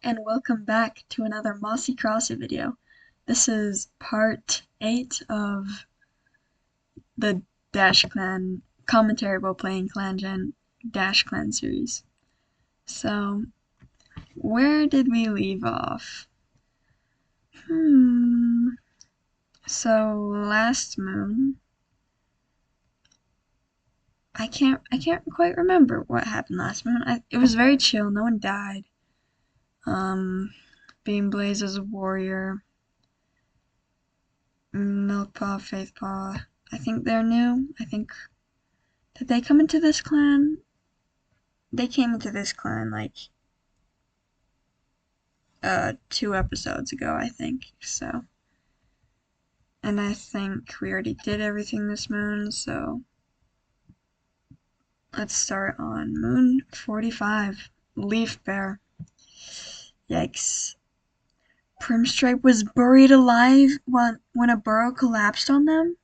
and welcome back to another Mossy Crossy video. This is part 8 of the DashClan commentary while playing ClanGen DashClan series. So, where did we leave off? So, last moon, I can't quite remember what happened last moon. It was very chill, no one died. Beanblaze as a warrior. Milkpaw, Faithpaw. I think they're new. Did they come into this clan? They came into this clan like 2 episodes ago, I think. So, and I think we already did everything this moon. So let's start on moon 45. Leaf Bear. Yikes. Primstripe was buried alive when a burrow collapsed on them?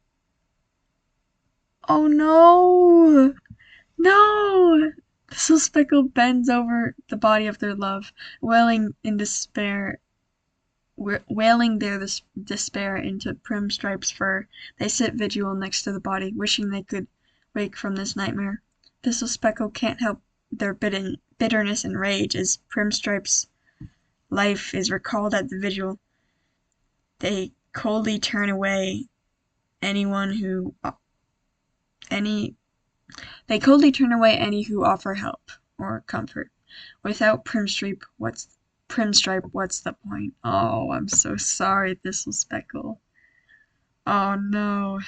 Oh no! No! The Speckle bends over the body of their love, wailing in despair, wailing their despair into Primstripe's fur. They sit vigil next to the body, wishing they could wake from this nightmare. Thistle Speckle can't help their bitterness and rage as Primstripe's life is recalled at the vigil. They coldly turn away any who offer help or comfort. Without Primstripe, what's the point? Oh, I'm so sorry, Thistle Speckle. Oh no.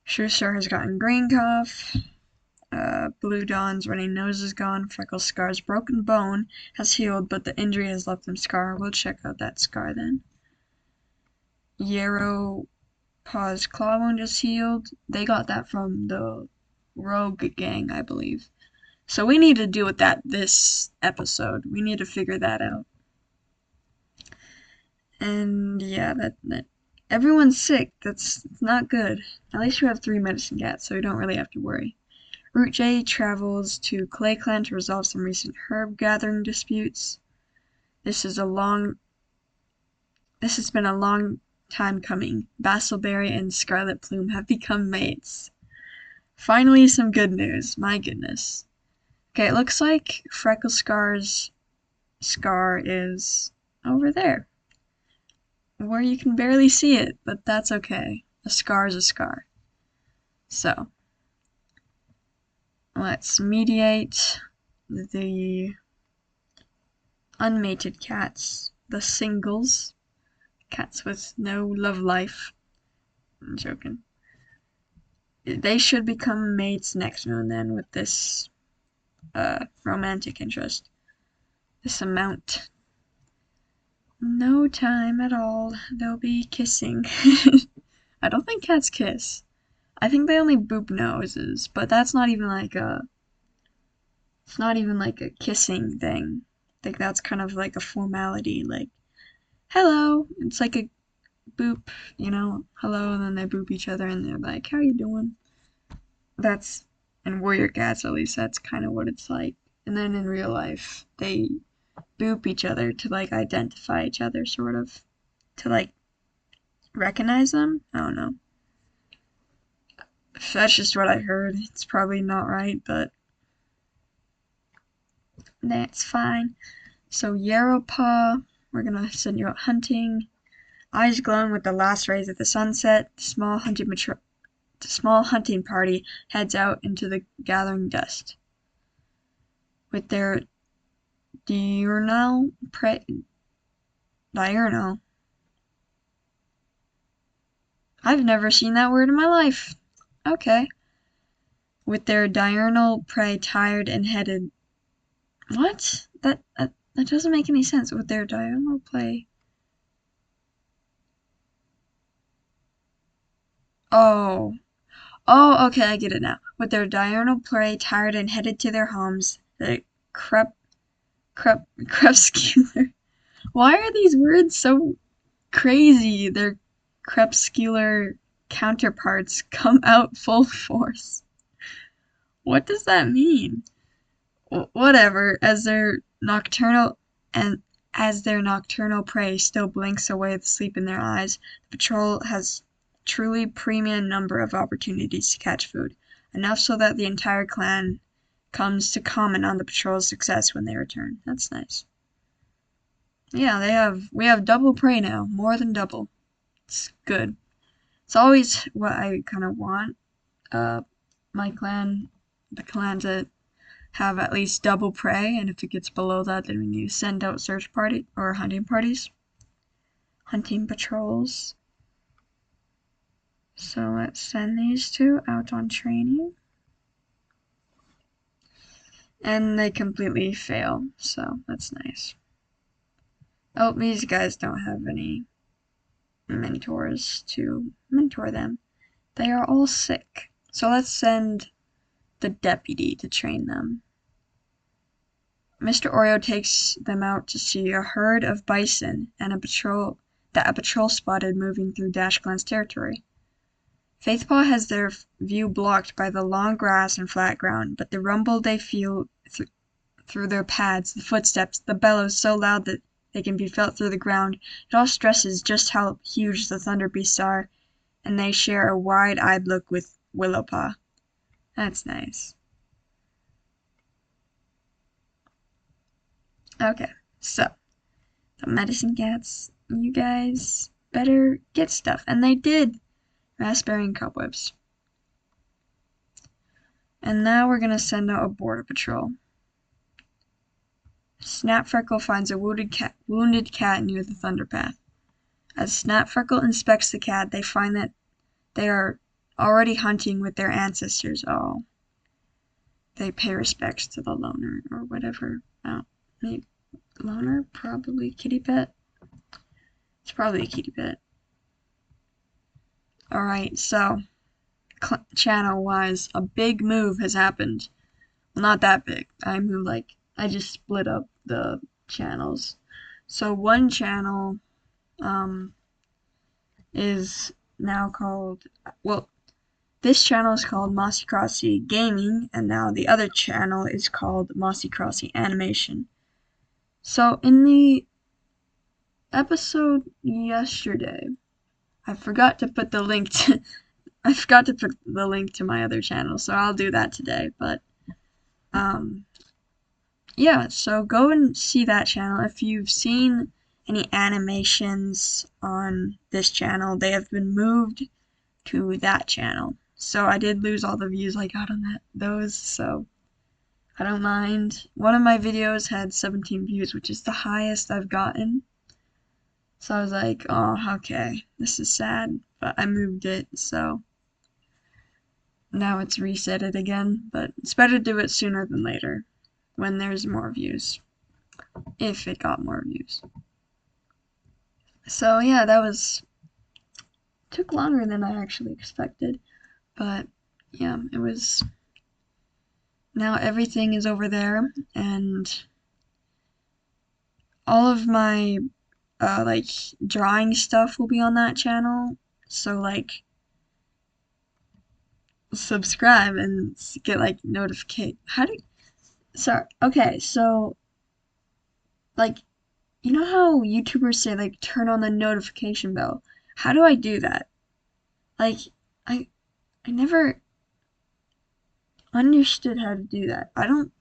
Shoestar has gotten green cough. Blue Dawn's runny nose is gone. Freckles Scar's broken bone has healed, but the injury has left him scar. We'll check out that scar then. Yarrow Paw's claw wound is healed. They got that from the Rogue gang, I believe. So we need to deal with that this episode. We need to figure that out. And yeah, that everyone's sick. That's not good. At least we have 3 medicine cats, so we don't really have to worry. Root J travels to Clay Clan to resolve some recent herb gathering disputes. This has been a long time coming. Basilberry and Scarlet Plume have become mates. Finally, some good news. My goodness. Okay, it looks like Freckle Scar's scar is over there, where you can barely see it, but that's okay. A scar is a scar. So, let's mediate the unmated cats, the singles, cats with no love life. I'm joking. They should become mates next moon then with this romantic interest. This amount. No time at all. They'll be kissing. I don't think cats kiss. I think they only boop noses, but that's not even like a kissing thing. I think that's kind of like a formality, like hello. It's like a boop, hello, and then they boop each other and they're like, how you doing? That's in warrior cats, at least that's kind of what it's like. And then in real life, they boop each other to like identify each other, sort of, to like recognize them. I don't know. That's just what I heard. It's probably not right, but that's fine. So Yarrowpaw, we're gonna send you out hunting. Eyes glowing with the last rays of the sunset, the small hunting party heads out into the gathering dust. With their diurnal. I've never seen that word in my life. Okay. With their diurnal prey tired and headed. What? That doesn't make any sense. With their diurnal prey. Oh, okay, I get it now. With their diurnal prey tired and headed to their homes, the crepuscular. Why are these words so crazy? Their crepuscular counterparts come out full force. What does that mean? Whatever, as their nocturnal and as their nocturnal prey still blinks away the sleep in their eyes, the patrol has truly premium number of opportunities to catch food, enough so that the entire clan comes to comment on the patrol's success when they return. That's nice. Yeah, we have double prey now, more than double. It's good. It's always what I kind of want. My clan, the clan to have at least double prey, and if it gets below that, then we need to send out search party or hunting parties, hunting patrols. So let's send these two out on training. And they completely fail, so that's nice. Oh, these guys don't have any mentors to mentor them. They are all sick. So let's send the deputy to train them. Mr. Oreo takes them out to see a herd of bison and a patrol spotted moving through DashClan's territory. Faithpaw has their view blocked by the long grass and flat ground, but the rumble they feel through their pads, the footsteps, the bellows so loud that they can be felt through the ground, it all stresses just how huge the thunder beasts are, and they share a wide-eyed look with Willowpaw. That's nice. Okay, so the medicine cats, you guys better get stuff. And they did. Raspberry and cobwebs. And now we're going to send out a border patrol. Snapfreckle finds a wounded cat near the thunder path. As Snapfreckle inspects the cat, they find that they are already hunting with their ancestors. Oh. They pay respects to the loner or whatever. Oh, maybe loner? Probably kitty pet? It's probably a kitty pet. Alright, so channel-wise, a big move has happened. Well, not that big. I just split up the channels. So one channel is now called, well, this channel is called Mossy Crossy Gaming, and now the other channel is called Mossy Crossy Animation. So in the episode yesterday, I forgot to put the link to my other channel, so I'll do that today. But yeah, so go and see that channel. If you've seen any animations on this channel, they have been moved to that channel. So I did lose all the views I got on those, so I don't mind. One of my videos had 17 views, which is the highest I've gotten. So I was like, oh, okay, this is sad, but I moved it, so now it's resetted again. But it's better to do it sooner than later, when there's more views, if it got more views. So yeah, took longer than I actually expected, but yeah, it was. Now everything is over there, and all of my like drawing stuff will be on that channel. So like subscribe and get like notification. Okay, so like you know how YouTubers say like turn on the notification bell? How do I do that? Like I never understood how to do that. I don't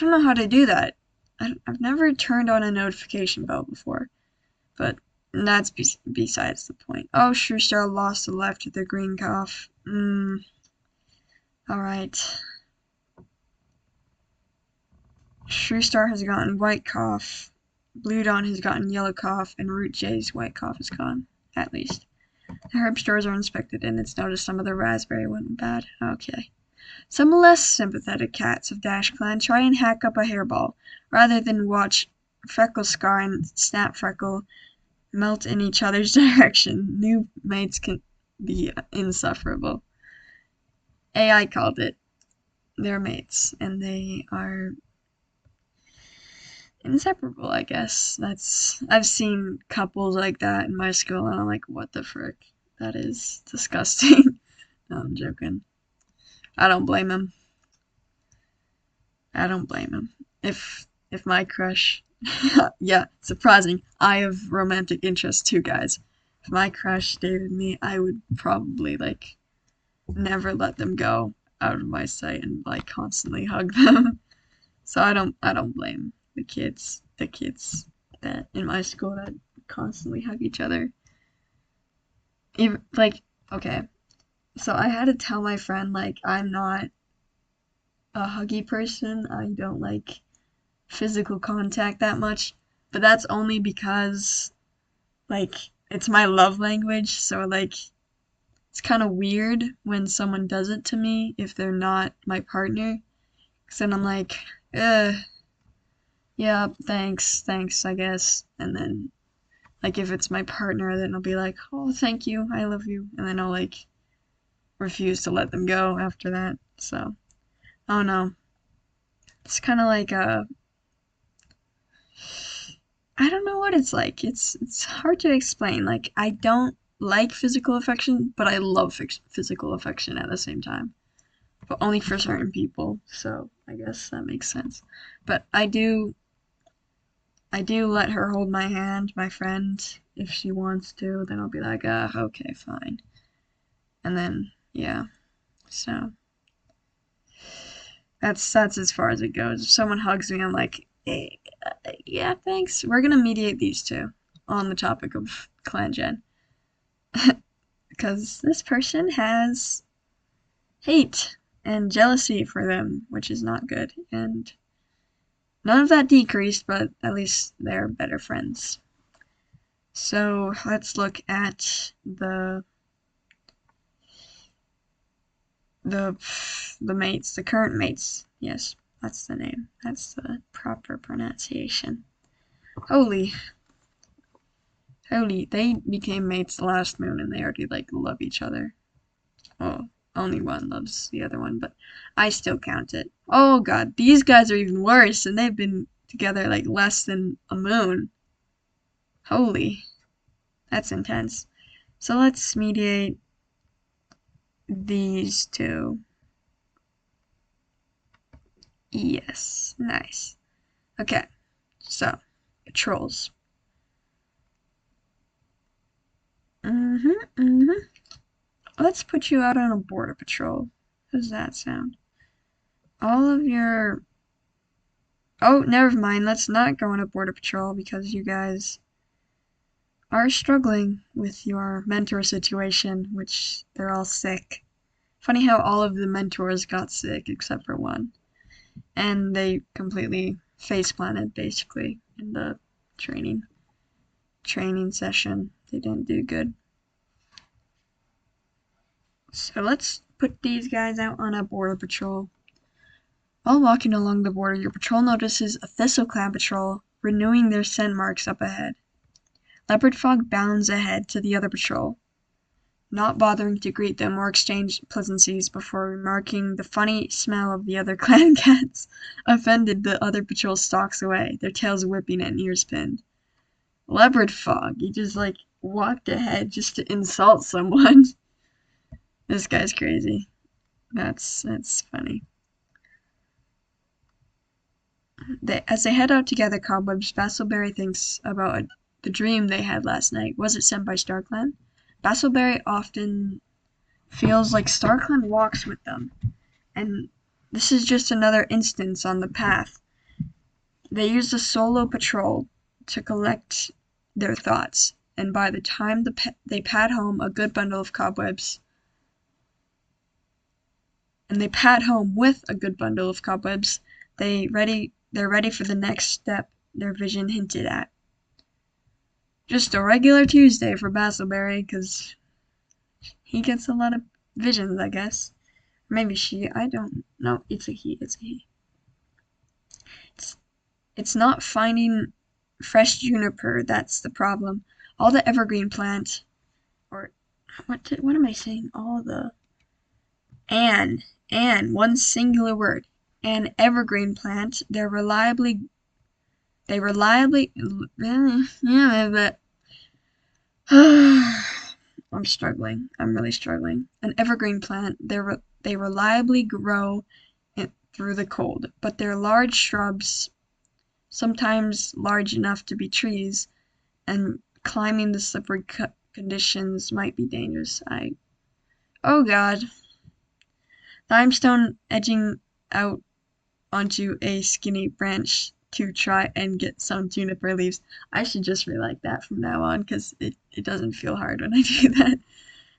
know how to do that. I've never turned on a notification bell before, but that's besides the point. Oh, Shrewstar lost the left to the green cough. Alright. Shrewstar has gotten white cough. Blue Dawn has gotten yellow cough, and Root J's white cough is gone, at least. The herb stores are inspected, and it's noticed some of the raspberry went bad. Okay. Some less sympathetic cats of DashClan try and hack up a hairball, rather than watch Frecklescar and Snapfreckle melt in each other's direction. New mates can be insufferable. AI called it. They're mates, and they are inseparable, I guess. I've seen couples like that in my school, and I'm like, what the frick? That is disgusting. No, I'm joking. I don't blame him. I don't blame him. If my crush Yeah, surprising. I have romantic interest too, guys. If my crush dated me, I would probably like never let them go out of my sight and like constantly hug them. So I don't blame the kids that in my school that constantly hug each other. Even like okay, so I had to tell my friend like I'm not a huggy person. I don't like physical contact that much, but that's only because like it's my love language, so like it's kind of weird when someone does it to me if they're not my partner. 'Cause then I'm like, yeah, thanks, I guess. And then like if it's my partner, then I'll be like, oh, thank you, I love you, and then I'll like refuse to let them go after that. So I don't know. It's kind of like I don't know what it's like. It's hard to explain. Like I don't like physical affection, but I love physical affection at the same time. But only for certain people. So I guess that makes sense. But I do let her hold my hand, my friend, if she wants to. Then I'll be like, okay, fine. And then yeah. So that's as far as it goes. If someone hugs me, I'm like, hey, yeah, thanks. We're gonna mediate these two on the topic of ClanGen. Because this person has hate and jealousy for them, which is not good. And none of that decreased, but at least they're better friends. So let's look at the the mates, the current mates. Yes, that's the name. That's the proper pronunciation. Holy, holy! They became mates last moon, and they already like love each other. Well, only one loves the other one, but I still count it. Oh god, these guys are even worse, and they've been together like less than a moon. Holy, that's intense. So let's mediate these two. Yes, nice. Okay, so patrols. Mm-hmm. Let's put you out on a border patrol. How does that sound? All of your... Oh, never mind. Let's not go on a border patrol because you guys are struggling with your mentor situation, which they're all sick. Funny how all of the mentors got sick except for one. And they completely face planted basically in the training session. They didn't do good. So let's put these guys out on a border patrol. While walking along the border, your patrol notices a ThistleClan patrol renewing their scent marks up ahead. Leopard Fog bounds ahead to the other patrol, not bothering to greet them or exchange pleasantries before remarking the funny smell of the other clan cats. Offended, the other patrol stalks away, their tails whipping and ears pinned. Leopard Fog, he just like walked ahead just to insult someone. This guy's crazy. That's funny. As they head out to gather cobwebs, Bastleberry thinks about the dream they had last night. Was it sent by StarClan? Bastleberry often feels like StarClan walks with them, and this is just another instance on the path. They used a solo patrol to collect their thoughts, and by the time they pad home a good bundle of cobwebs, and they pad home with a good bundle of cobwebs, they're ready for the next step their vision hinted at. Just a regular Tuesday for Bastleberry, because he gets a lot of visions, I guess. Maybe she, I don't know. It's a he, it's a he. It's, it's not finding fresh juniper that's the problem. All the evergreen plant, or what am I saying? All the, and, one singular word. An evergreen plant, they reliably, yeah, but I'm struggling. I'm really struggling. An evergreen plant, they reliably grow through the cold, but their large shrubs sometimes large enough to be trees, and climbing the slippery conditions might be dangerous. Oh God. Limestone edging out onto a skinny branch to try and get some juniper leaves. I should just relike that from now on because it doesn't feel hard when I do that.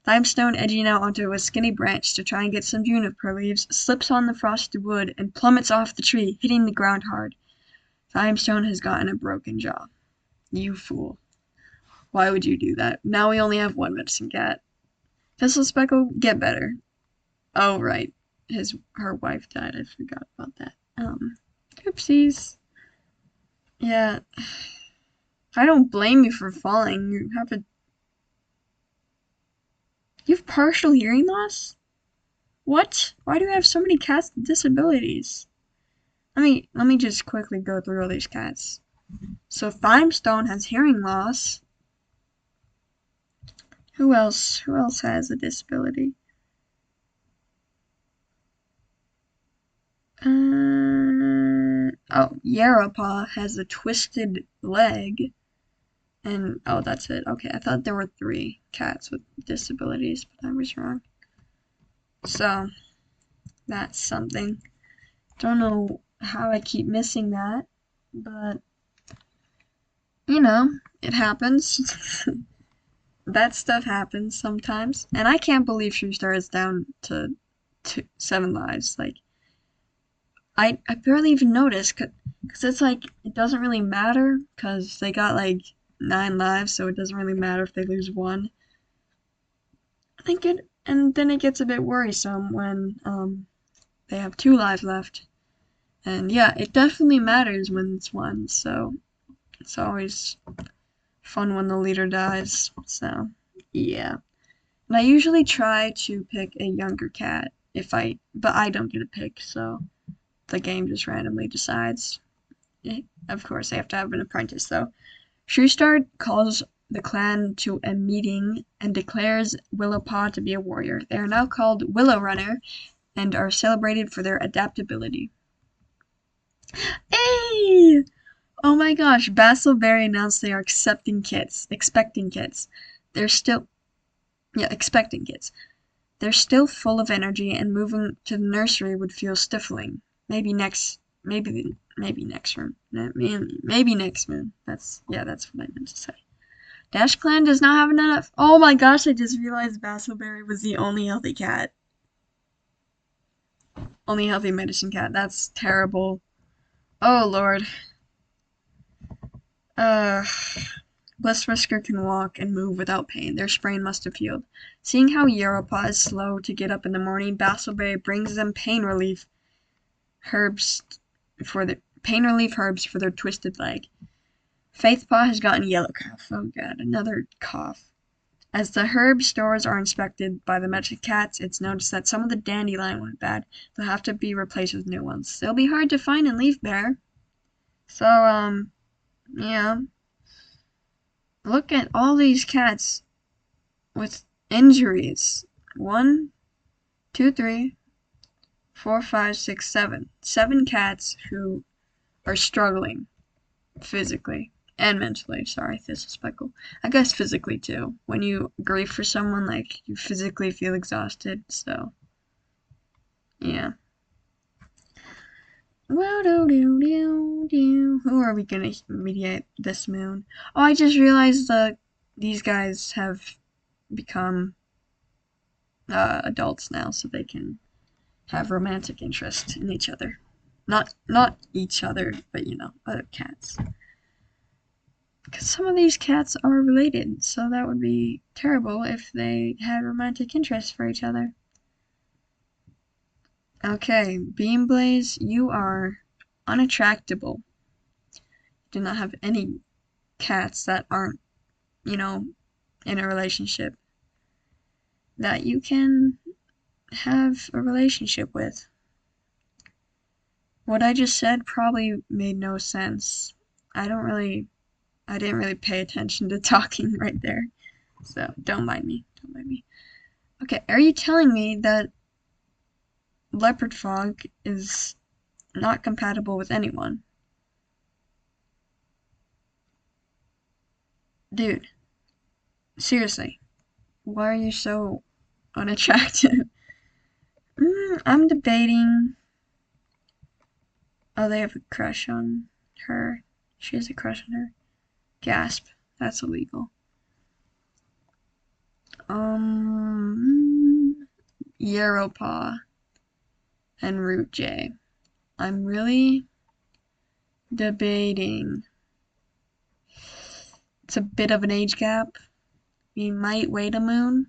Limestone edging out onto a skinny branch to try and get some juniper leaves, slips on the frosted wood and plummets off the tree, hitting the ground hard. Limestone has gotten a broken jaw. You fool. Why would you do that? Now we only have one medicine cat. Thistle Speckle, get better. Oh, right. Her wife died. I forgot about that. Oopsies. Yeah. I don't blame you for falling. You have partial hearing loss? What? Why do you have so many cats with disabilities? Let me just quickly go through all these cats. So Thimestone has hearing loss. Who else? Who else has a disability? Oh, Yarrowpaw has a twisted leg. And, oh, that's it. Okay, I thought there were 3 cats with disabilities, but I was wrong. So, that's something. Don't know how I keep missing that, but, it happens. That stuff happens sometimes. And I can't believe Star is down to 7 lives. Like, I barely even noticed, because it's like, it doesn't really matter, because they got like 9 lives, so it doesn't really matter if they lose 1. And then it gets a bit worrisome when they have 2 lives left. And yeah, it definitely matters when it's 1, so it's always fun when the leader dies. So yeah. And I usually try to pick a younger cat but I don't get a pick, so the game just randomly decides. Of course, I have to have an apprentice though. Shrewstar calls the clan to a meeting and declares Willowpaw to be a warrior. They are now called Willow Runner and are celebrated for their adaptability. Hey! Oh my gosh, Basilberry announced they are expecting kids. They're still, yeah, expecting kids. They're still full of energy and moving to the nursery would feel stifling. Maybe next room. Maybe next moon. That's what I meant to say. DashClan does not have enough. Oh my gosh, I just realized Basilberry was the only healthy cat. Only healthy medicine cat. That's terrible. Oh lord. Blisswhisker can walk and move without pain. Their sprain must have healed. Seeing how Yarrowpaw is slow to get up in the morning, Basilberry brings them pain relief herbs for their twisted leg. Faithpaw has gotten yellow cough. Oh god, another cough. As the herb stores are inspected by the magic cats, it's noticed that some of the dandelion went bad. They'll have to be replaced with new ones. They'll be hard to find in Leaf Bear. So, yeah. Look at all these cats with injuries. 1, 2, 3, 4, 5, 6, 7. 7 cats who are struggling physically and mentally. Sorry, Thistle Speckle. I guess physically too. When you grieve for someone, like, you physically feel exhausted, so. Yeah. Who are we gonna mediate this moon? Oh, I just realized that these guys have become adults now, so they can have romantic interest in each other. Not each other, but other cats. Because some of these cats are related, so that would be terrible if they had romantic interest for each other. Okay, Beamblaze, you are unattractable. Do not have any cats that aren't, in a relationship that you can have a relationship with. What I just said probably made no sense. I didn't really pay attention to talking right there. So don't mind me. Okay, are you telling me that Leopard Fog is not compatible with anyone? Dude, seriously, why are you so unattractive? I'm debating. Oh, they have a crush on her. She has a crush on her. Gasp. That's illegal. Yeropaw and Root J. I'm really debating. It's a bit of an age gap. We might wait a moon.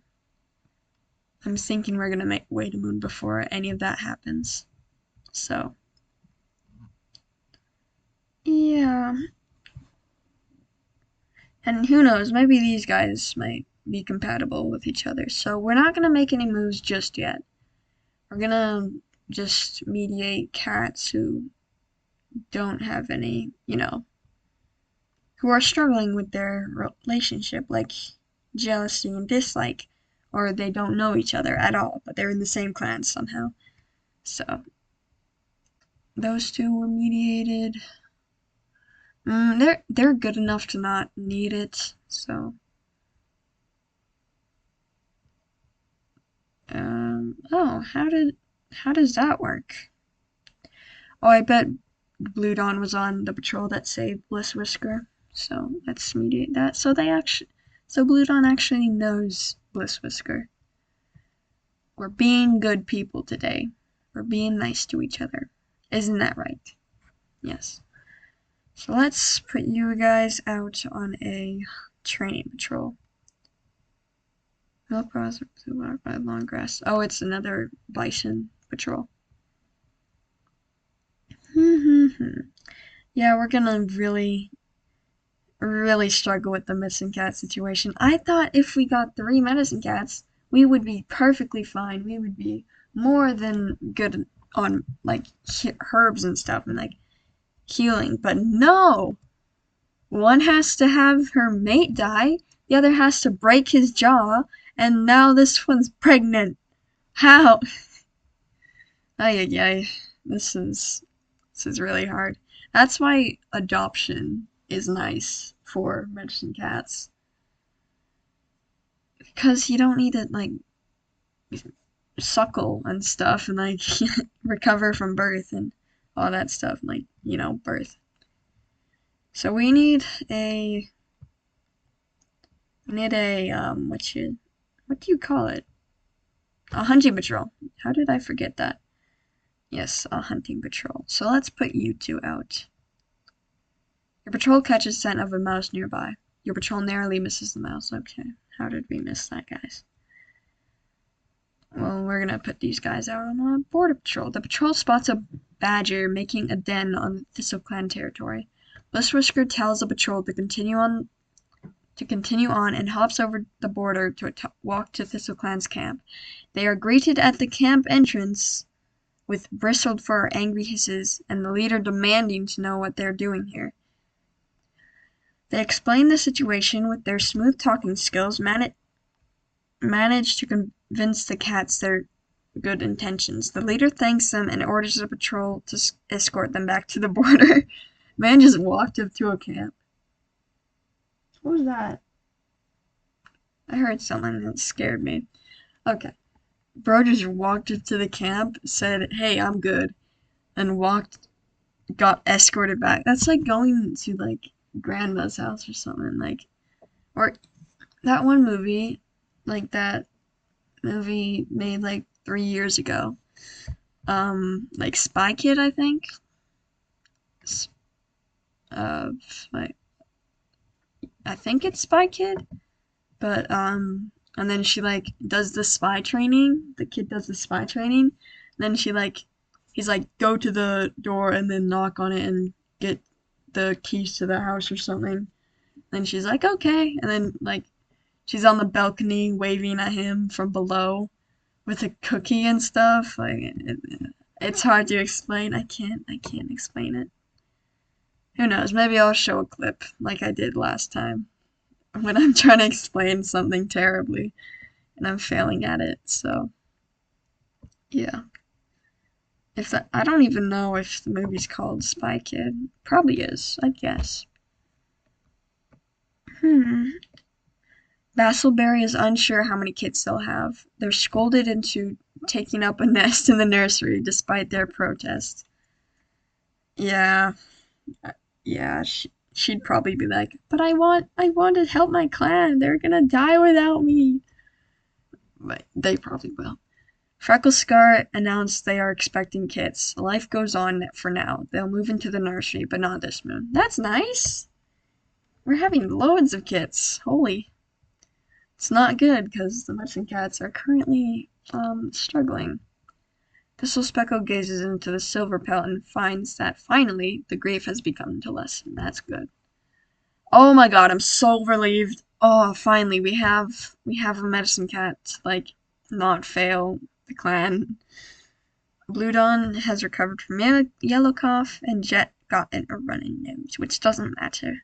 I'm thinking we're gonna wait a moon before any of that happens. So, yeah. And who knows, maybe these guys might be compatible with each other. So we're not gonna make any moves just yet. We're gonna just mediate cats who don't have any, who are struggling with their relationship, like jealousy and dislike, or they don't know each other at all, but they're in the same clan somehow. So those two were mediated. They're good enough to not need it. So oh, how does that work? Oh, I bet Blue Dawn was on the patrol that saved Bliss Whisker. So let's mediate that. So Blue Dawn actually knows Bliss Whisker. We're being good people today. We're being nice to each other. Isn't that right? Yes. So let's put you guys out on a training patrol. Milk Bros by long grass. Oh, it's another bison patrol. Yeah, we're gonna really struggle with the missing cat situation. I thought if we got 3 medicine cats, we would be perfectly fine. We would be more than good on like herbs and stuff and like healing. But no, one has to have her mate die, the other has to break his jaw, and now this one's pregnant. How? Ay ay ay. This is really hard. That's why adoption is nice for medicine cats. Because you don't need to like suckle and stuff and like recover from birth and all that stuff, like, birth. So we need a what do you call it? A hunting patrol. How did I forget that? Yes, a hunting patrol. So let's put you two out. Your patrol catches scent of a mouse nearby. Your patrol narrowly misses the mouse. Okay, how did we miss that, guys? Well, we're gonna put these guys out on a border patrol. The patrol spots a badger making a den on Thistle Clan territory. Blisswhisker tells the patrol to continue on and hops over the border to walk to Thistle Clan's camp. They are greeted at the camp entrance with bristled fur, angry hisses, and the leader demanding to know what they're doing here. They explain the situation with their smooth talking skills, manage to convince the cats their good intentions. The leader thanks them and orders the patrol to escort them back to the border. Man just walked up to a camp. What was that? I heard something that scared me. Okay. Bro just walked up to the camp, said, "Hey, I'm good," and got escorted back. That's like going to like grandma's house or something. Like, or that one movie, like that movie made like 3 years ago. Like Spy Kid, I think. Uh, like I think it's Spy Kid, but and then she like does the spy training. The kid does the spy training. Then he's like, go to the door and then knock on it and get the keys to the house or something. Then she's like, okay, and then like she's on the balcony waving at him from below with a cookie and stuff. Like it's hard to explain. I can't explain it. Who knows? Maybe I'll show a clip like I did last time when I'm trying to explain something terribly and I'm failing at it. So, yeah. I don't even know if the movie's called Spy Kid. Probably is, I guess. Hmm. Basilberry is unsure how many kids they'll have. They're scolded into taking up a nest in the nursery despite their protest. Yeah, yeah, she'd probably be like, "But I want to help my clan. They're gonna die without me." But they probably will. Frecklescar announced they are expecting kids. Life goes on for now. They'll move into the nursery, but not this moon. That's nice. We're having loads of kids. Holy. It's not good because the medicine cats are currently struggling. Thistle Speckle gazes into the silver pelt and finds that finally the grief has begun to lessen. That's good. Oh my god, I'm so relieved. Oh, finally we have a medicine cat to, like, not fail the clan. Blue Dawn has recovered from yellow cough, and Jet got a running nose, which doesn't matter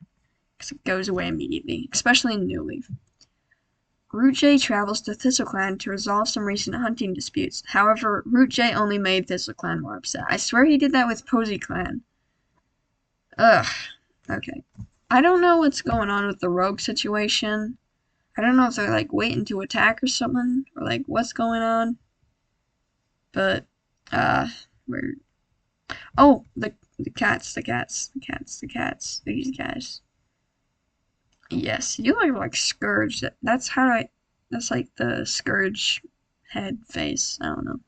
because it goes away immediately, especially in New Leaf. Root J travels to ThistleClan to resolve some recent hunting disputes. However, Root J only made ThistleClan more upset. I swear he did that with Posy Clan. Ugh. Okay. I don't know what's going on with the rogue situation. I don't know if they're like waiting to attack or something, or like what's going on. But we're oh the cats, the cats, the cats, the cats, these guys. Yes, you look like Scourge. That's how I. That's like the Scourge head face. I don't know,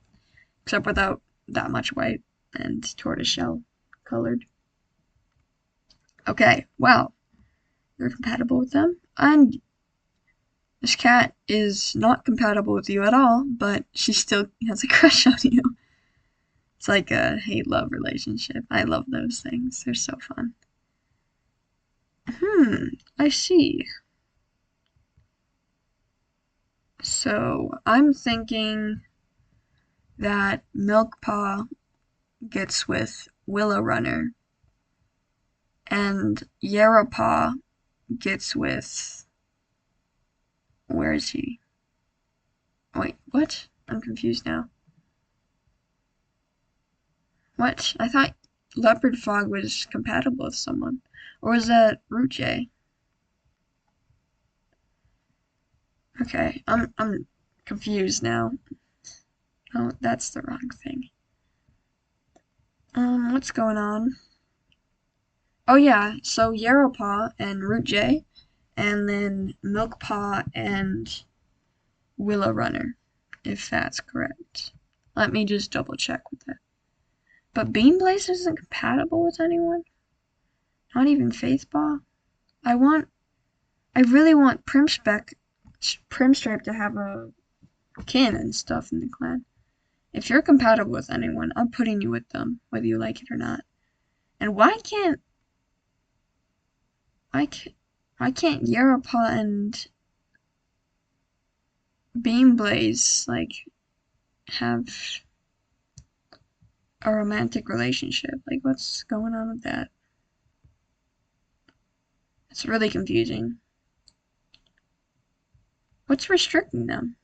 except without that much white and tortoiseshell colored. Okay, well, you're compatible with them, and this cat is not compatible with you at all, but she still has a crush on you. It's like a hate-love relationship. I love those things. They're so fun. I see. So I'm thinking that Milkpaw gets with Willow Runner, and Yarrowpaw gets with. Where is he? Wait, what? I'm confused now. What? I thought Leopard Fog was compatible with someone. Or was that Root J? Okay, I'm confused now. Oh, that's the wrong thing. What's going on? Oh yeah, so Yarrowpaw and Root J, and then Milkpaw and Willow Runner, if that's correct. Let me just double check with that. But Beanblaze isn't compatible with anyone? Not even Faithpaw? I really want Primstripe to have a kin and stuff in the clan. If you're compatible with anyone, I'm putting you with them, whether you like it or not. And why can't Yarrowpaw and Beanblaze, like, have a romantic relationship? Like, what's going on with that? It's really confusing. What's restricting them?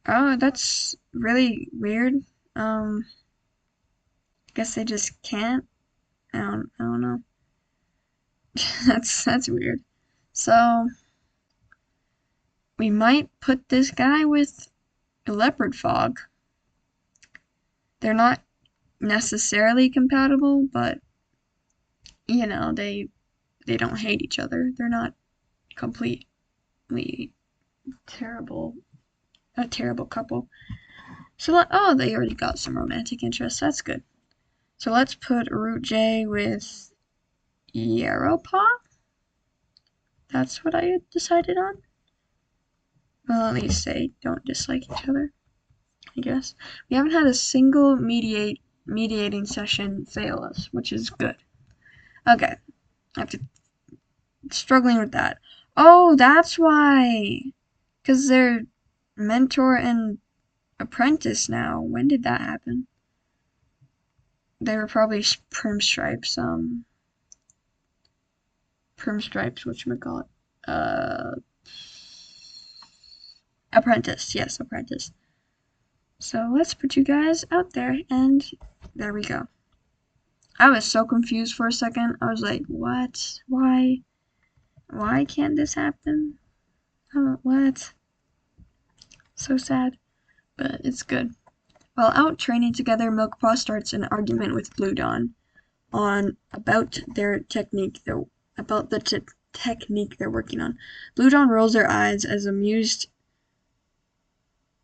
Oh, that's really weird. Um, guess they just can't. I don't know. That's weird. So we might put this guy with Leopard Fog. They're not necessarily compatible, but they don't hate each other. They're not completely terrible, a terrible couple. So oh, they already got some romantic interest. That's good. So let's put Root J with Yarrowpaw. That's what I had decided on. Well, at least they don't dislike each other, I guess. We haven't had a single mediating session fail us, which is good. Okay, I have to struggling with that. Oh, that's why. Because they're mentor and apprentice now. When did that happen? They were probably Primstripes, whatchamacallit. Apprentice, yes, apprentice. So let's put you guys out there, and there we go. I was so confused for a second. I was like, what? Why? Why can't this happen? What? So sad. But it's good. While out training together, Milkpaw starts an argument with Blue Dawn on about their technique, about the technique they're working on. Blue Dawn rolls her eyes as amused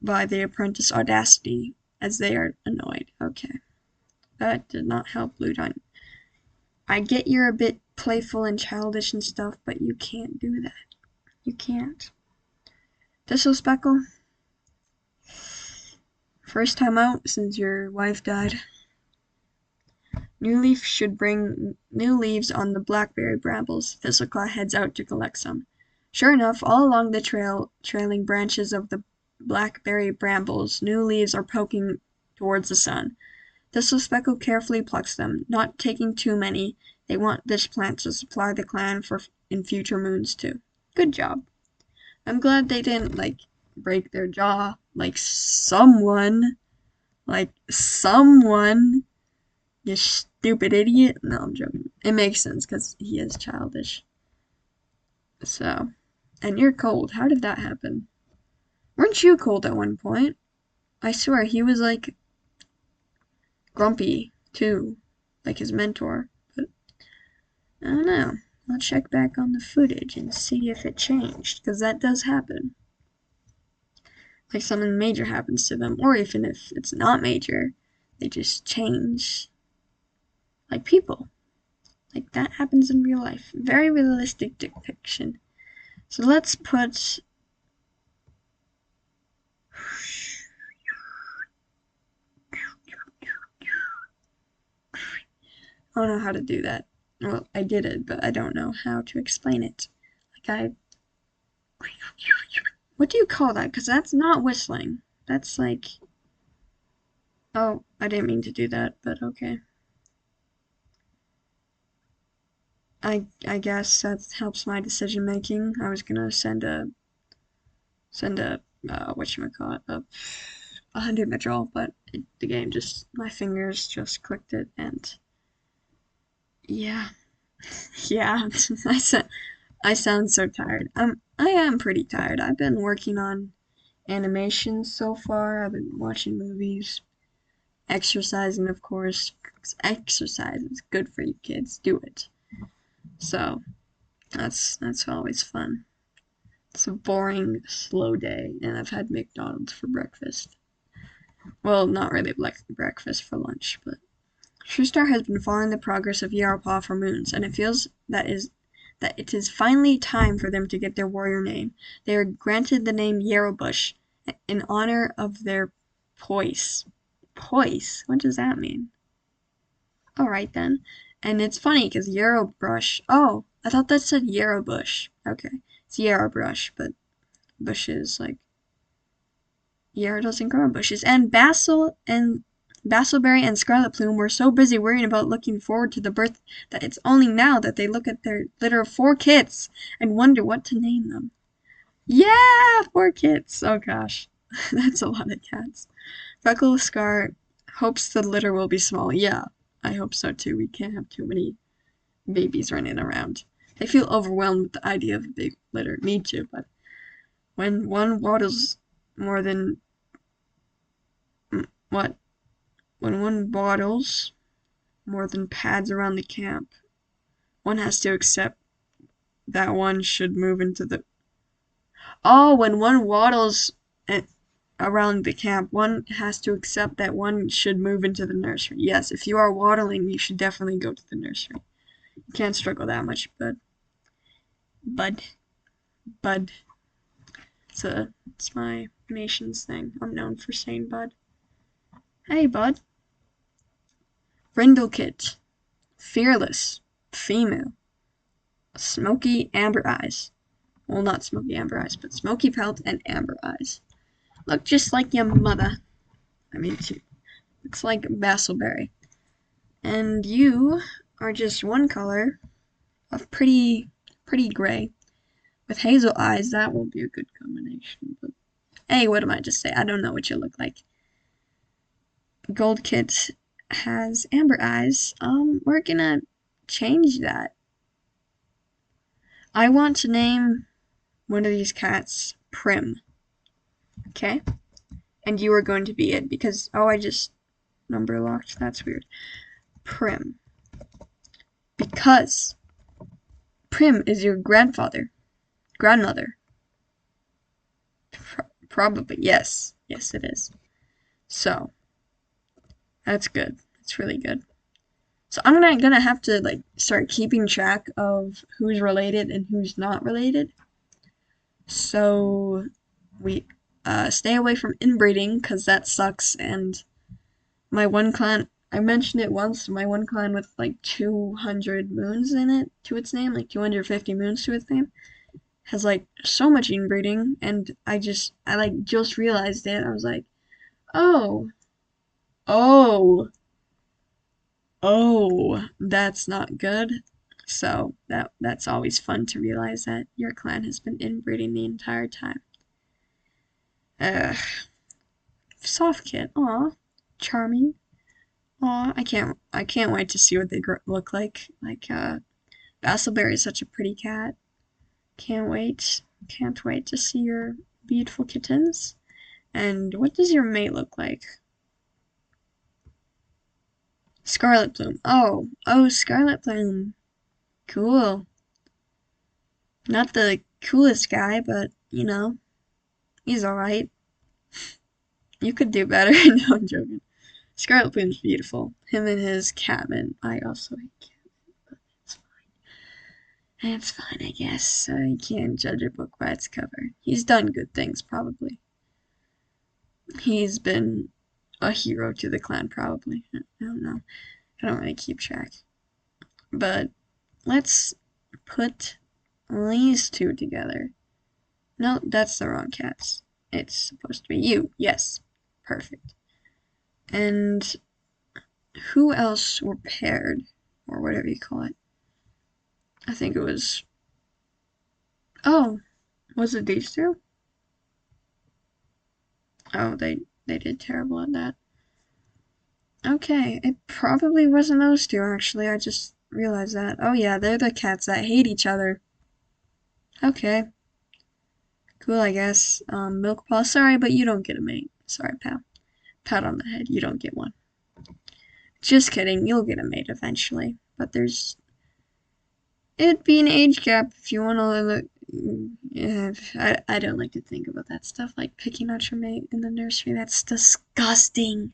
by the apprentice audacity as they are annoyed. Okay. That did not help Blue Dawn. I get you're a bit playful and childish and stuff, but you can't do that. You can't. Thistle Speckle, first time out since your wife died. New Leaf should bring new leaves on the blackberry brambles. Thistleclaw heads out to collect some. Sure enough, all along the trailing branches of the blackberry brambles, new leaves are poking towards the sun. Thistlespeckle carefully plucks them, not taking too many. They want this plant to supply the clan in future moons too. Good job. I'm glad they didn't, like, break their jaw like someone. You stupid idiot. No, I'm joking. It makes sense because he is childish. So, and you're cold. How did that happen? Weren't you cold at one point? I swear he was like grumpy too, like his mentor. But I don't know. I'll check back on the footage and see if it changed, because that does happen. Like something major happens to them, or even if it's not major, they just change. Like people. Like that happens in real life. Very realistic depiction. So let's put I don't know how to do that. Well, I did it, but I don't know how to explain it. Like what do you call that? Because that's not whistling. That's like, oh, I didn't mean to do that, but okay. I guess that helps my decision making. I was gonna send a whatchamacallit, a 100 mitral, but the game just, my fingers just clicked it, and yeah. Yeah, I sound so tired. I am pretty tired. I've been working on animations so far. I've been watching movies, exercising, of course. Exercise is good for you kids. Do it. So that's always fun. It's a boring, slow day, and I've had McDonald's for breakfast. Well, not really like breakfast, for lunch, but TrueStar has been following the progress of Yarpaw for moons, and it feels that it is finally time for them to get their warrior name. They are granted the name Yarrowbush in honor of their poise. Poise? What does that mean? Alright then. And it's funny because Yarrowbrush. Oh, I thought that said Yarrowbush. Okay. It's Yarrowbrush, but bushes, like, yarrow doesn't grow in bushes. And Basilberry and Scarlet Plume were so busy worrying about looking forward to the birth that it's only now that they look at their litter of 4 kits and wonder what to name them. Yeah, 4 kits. Oh gosh, that's a lot of cats. Freckle Scar hopes the litter will be small. Yeah, I hope so too. We can't have too many babies running around. They feel overwhelmed with the idea of a big litter. Me too, but when one waddles more than what? When one waddles more than pads around the camp, one has to accept that one should move into the. Oh, when one waddles around the camp, one has to accept that one should move into the nursery. Yes, if you are waddling, you should definitely go to the nursery. You can't struggle that much, Bud. It's my nation's thing. I'm known for saying Bud. Hey, Bud. Brindlekit. Fearless. Female. Smoky amber eyes. Well, not smoky amber eyes, but smoky pelt and amber eyes. Look just like your mother. I mean, she looks like Basilberry. And you are just one color of pretty gray. With hazel eyes, that will be a good combination. But, hey, what am I just saying? I don't know what you look like. Gold Kit has amber eyes. We're gonna change that. I want to name one of these cats Prim. Okay? And you are going to be it because, oh, I just number locked. That's weird. Prim. Because Prim is your grandmother. Probably, yes. Yes, it is. So, that's good. That's really good. So I'm gonna have to like start keeping track of who's related and who's not related. So we stay away from inbreeding because that sucks. And my one clan, I mentioned it once. My one clan with like 200 moons in it to its name, like 250 moons to its name, has like so much inbreeding. And I like just realized it. I was like, oh, oh. Oh, that's not good. So that's always fun to realize that your clan has been inbreeding the entire time. Ugh. Soft kit. Aw. Charming. Aw, I can't wait to see what they look like. Like, Basilberry is such a pretty cat. Can't wait. Can't wait to see your beautiful kittens. And what does your mate look like? Scarlet Plume. Oh, Scarlet Plume. Cool. Not the coolest guy, but, you know, he's alright. You could do better. No, I'm joking. Scarlet Plume's beautiful. Him and his Catman. I also hate Catman, but it's fine. It's fine, I guess. You can't judge a book by its cover. He's done good things, probably. He's been a hero to the clan, probably. I don't know. I don't really keep track. But let's put these two together. No, that's the wrong cats. It's supposed to be you. Yes. Perfect. And who else were paired? Or whatever you call it. I think it was... Oh, was it these two? Oh, they did terrible at that. Okay, it probably wasn't those two, actually. I just realized that. Oh yeah, they're the cats that hate each other. Okay. Cool, I guess. Milkpaw, sorry, but you don't get a mate. Sorry, pal. Pat on the head, you don't get one. Just kidding, you'll get a mate eventually. But it'd be an age gap if you want to look. Yeah, I don't like to think about that stuff, like picking out your mate in the nursery. That's disgusting.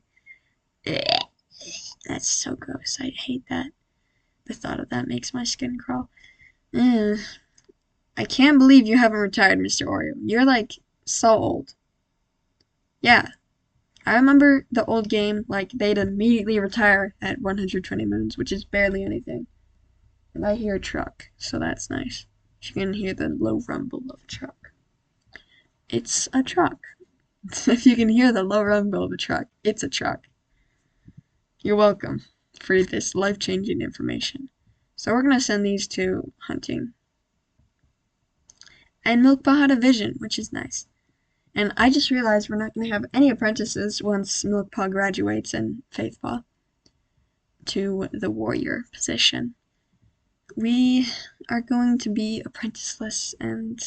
That's so gross. I hate that. The thought of that makes my skin crawl. Ugh. I can't believe you haven't retired, Mr. Oreo. You're like so old. Yeah, I remember the old game, like they'd immediately retire at 120 moons, which is barely anything. And I hear a truck, so that's nice. You can hear the low rumble of a truck. It's a truck. If you can hear the low rumble of a truck, it's a truck. You're welcome for this life-changing information. So we're gonna send these two hunting. And Milkpaw had a vision, which is nice. And I just realized we're not going to have any apprentices once Milkpaw graduates and Faithpaw to the warrior position. We are going to be apprenticeless, and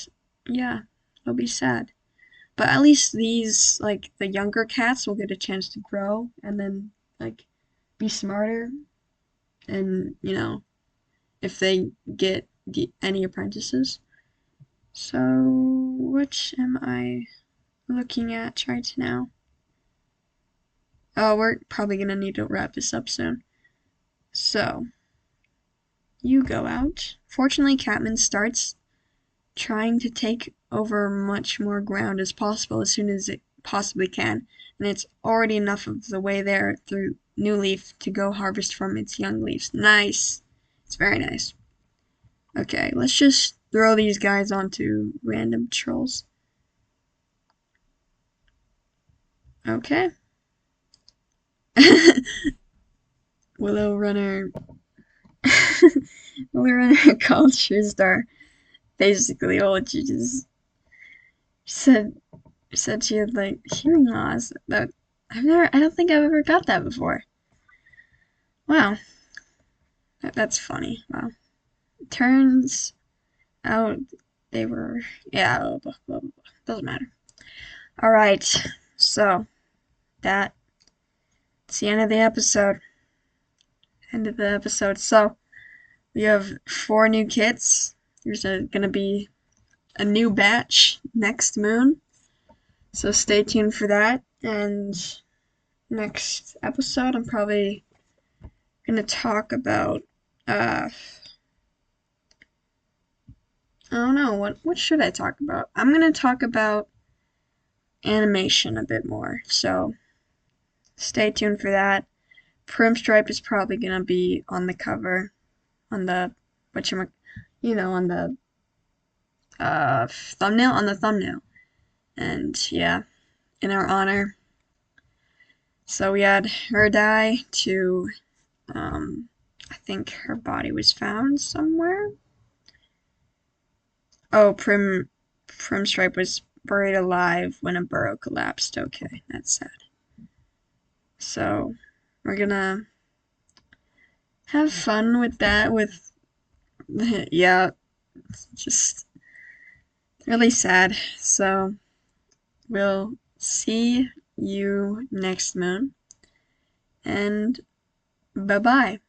yeah, it'll be sad. But at least these, like, the younger cats will get a chance to grow and then, like, be smarter. And, you know, if they get any apprentices. So, which am I looking at right now? Oh, we're probably gonna need to wrap this up soon. So, you go out. Fortunately, Catman starts trying to take over much more ground as possible as soon as it possibly can, and it's already enough of the way there through New Leaf to go harvest from its young leaves. Nice. It's very nice. Okay, let's just throw these guys onto random trolls. Okay. Willow Runner. Willow Runner cultures are basically old. She just said she had like hearing loss. That I don't think I've ever got that before. Wow, that's funny. Wow. Turns out they were, yeah, blah, blah, blah, blah. Doesn't matter. All right, so that's the end of the episode. End of the episode. So we have 4 new kits. There's gonna be a new batch next moon. So stay tuned for that. And next episode, I'm probably gonna talk about I don't know what should I talk about. I'm gonna talk about animation a bit more. So stay tuned for that. Primstripe is probably gonna be on the cover, on the on the thumbnail, and yeah, in our honor. So we had her die to, I think her body was found somewhere. Oh, Primstripe was buried alive when a burrow collapsed. Okay, that's sad. So we're gonna have fun with that. With yeah, it's just really sad. So we'll see you next moon, and bye bye.